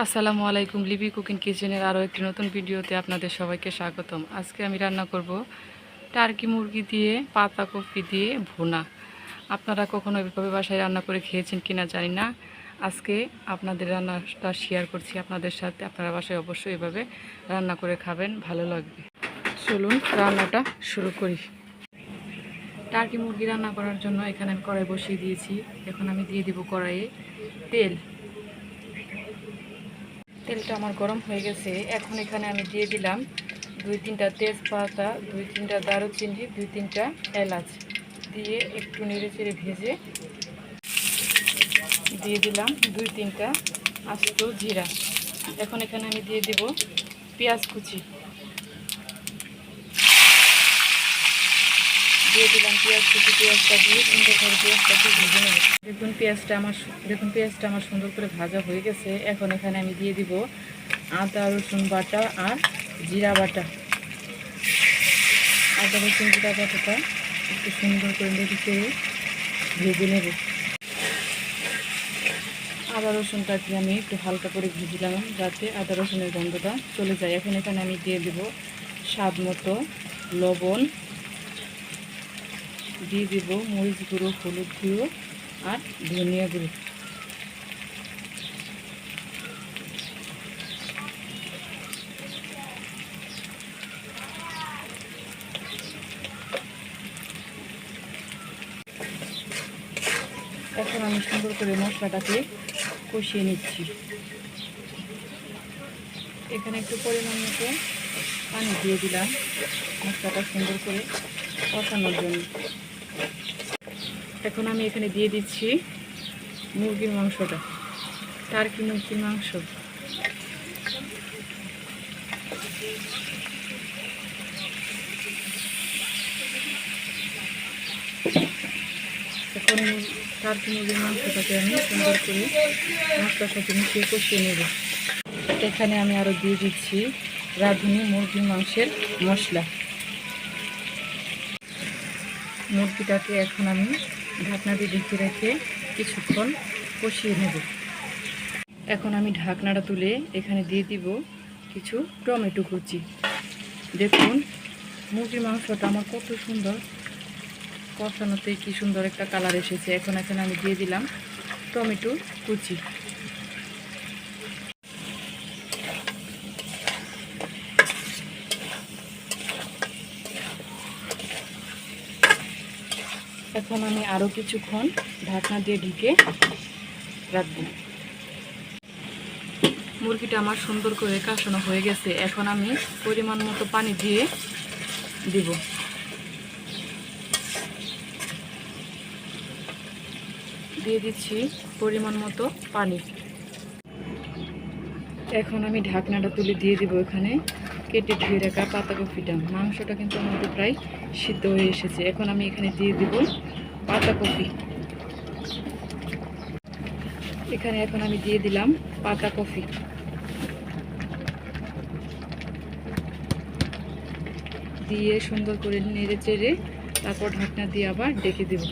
আসসালামু আলাইকুম। লিবি কুকিং কিচেনের আরও একটি নতুন ভিডিওতে আপনাদের সবাইকে স্বাগতম। আজকে আমি রান্না করব টার্কি মুরগি দিয়ে পাতাকপি দিয়ে ভুনা। আপনারা কখনো এভাবে বাসায় রান্না করে খেয়েছেন কিনা জানি না। আজকে আপনাদের রান্নাটা শেয়ার করছি আপনাদের সাথে। আপনারা বাসায় অবশ্যই এভাবে রান্না করে খাবেন, ভালো লাগবে। চলুন রান্নাটা শুরু করি। টার্কি মুরগি রান্না করার জন্য এখানে আমি কড়াই বসিয়ে দিয়েছি। এখন আমি দিয়ে দিব কড়াইয়ে তেল। তেলটা আমার গরম হয়ে গেছে। এখন এখানে আমি দিয়ে দিলাম 2-3টা তেজপাতা, 2-3টা দারুচিনি, 2-3টা এলাচ দিয়ে একটু নেড়ে চেড়ে ভেজে দিয়ে দিলাম 2-3টা আস্ত জিরা। এখন এখানে আমি দিয়ে দেব পেঁয়াজ কুচি, দিয়ে দিলাম পেঁয়াজ কুচি। পেঁয়াজটা দিয়ে সুন্দর করে পেঁয়াজটাকে ভেজে নেব। দেখুন পেঁয়াজটা আমার সুন্দর করে ভাজা হয়ে গেছে। এখন এখানে আমি দিয়ে দিব আদা রসুন বাটা আর জিরা বাটা। আদা রসুন জিরা বাটাটা একটু সুন্দর করে নেড়ে ভেজে নেব। আদা রসুনটাকে আমি একটু হালকা করে ভেজলাম যাতে আদা রসুনের গন্ধটা চলে যায়। এখন এখানে আমি দিয়ে দেব স্বাদ মতো লবণ, দিয়ে দেব মরিচ গুঁড়ো, হলুদ গুঁড়ো আর ধনিয়া গুঁড়ো। এখন আমি সুন্দর করে মশলাটাকে কষিয়ে নিচ্ছি। এখানে একটু পরিমাণ মতো পানি দিয়ে দিলাম মশলাটা সুন্দর করে কষানোর জন্য। এখন আমি এখানে দিয়ে দিচ্ছি মুরগির মাংসটা, টার্কি মুরগির মাংস। এখন টার্কি মুরগির মাংসটাকে আমি সুন্দর করে মশলার সাথে মিশিয়ে কষিয়ে নেব। এখানে আমি আরও দিয়ে দিচ্ছি রাঁধুনি মুরগির মাংসের মশলা। মুরগিটাকে এখন আমি ঢাকনা দিয়ে ঢেকে রেখে কিছুক্ষণ কষিয়ে নেব। এখন আমি ঢাকনাটা তুলে এখানে দিয়ে দিব কিছু টমেটো কুচি। দেখুন মুরগির মাংসটা আমার কত সুন্দর কষানোতে কি সুন্দর একটা কালার এসেছে। এখন এখানে আমি দিয়ে দিলাম টমেটো কুচি। এখন আমি আরও কিছুক্ষণ ঢাকনা দিয়ে ঢেকে রাখব। মুরগিটা আমার সুন্দর করে কষানো হয়ে গেছে। এখন আমি পরিমাণ মতো পানি দিয়ে দিব। দিয়ে দিচ্ছি পরিমাণ মতো পানি। এখন আমি ঢাকনাটা তুলে দিয়ে দিব এখানে কেটে ধুয়ে রাখা পাতাকপিটা। মাংসটা কিন্তু আমাদের প্রায় সিদ্ধ হয়ে এসেছে। এখন আমি এখানে দিয়ে দিব পাতাকপি। এখানে এখন আমি দিয়ে দিলাম পাতাকপি। দিয়ে সুন্দর করে নেড়ে চেড়ে তারপর ঢাকনা দিয়ে আবার ডেকে দেব।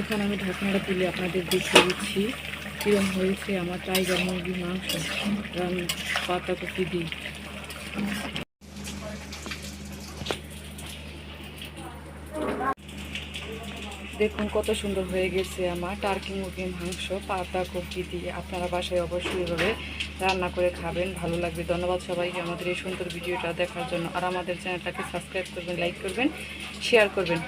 এখন আমি ঢাকনাটা তুলে আপনাদের দেখিয়ে দিচ্ছি কিরকম হয়েছে আমার টাইগার মুরগির মাংস পাতাকপি দিয়ে। দেখুন কত সুন্দর হয়ে গেছে আমার টার্কি মুরগির মাংস পাতাকপি দিয়ে। আপনারা বাসায় অবশ্যই এভাবে রান্না করে খাবেন, ভালো লাগবে। ধন্যবাদ সবাইকে আমাদের এই সুন্দর ভিডিওটা দেখার জন্য। আর আমাদের চ্যানেলটাকে সাবস্ক্রাইব করবেন, লাইক করবেন, শেয়ার করবেন।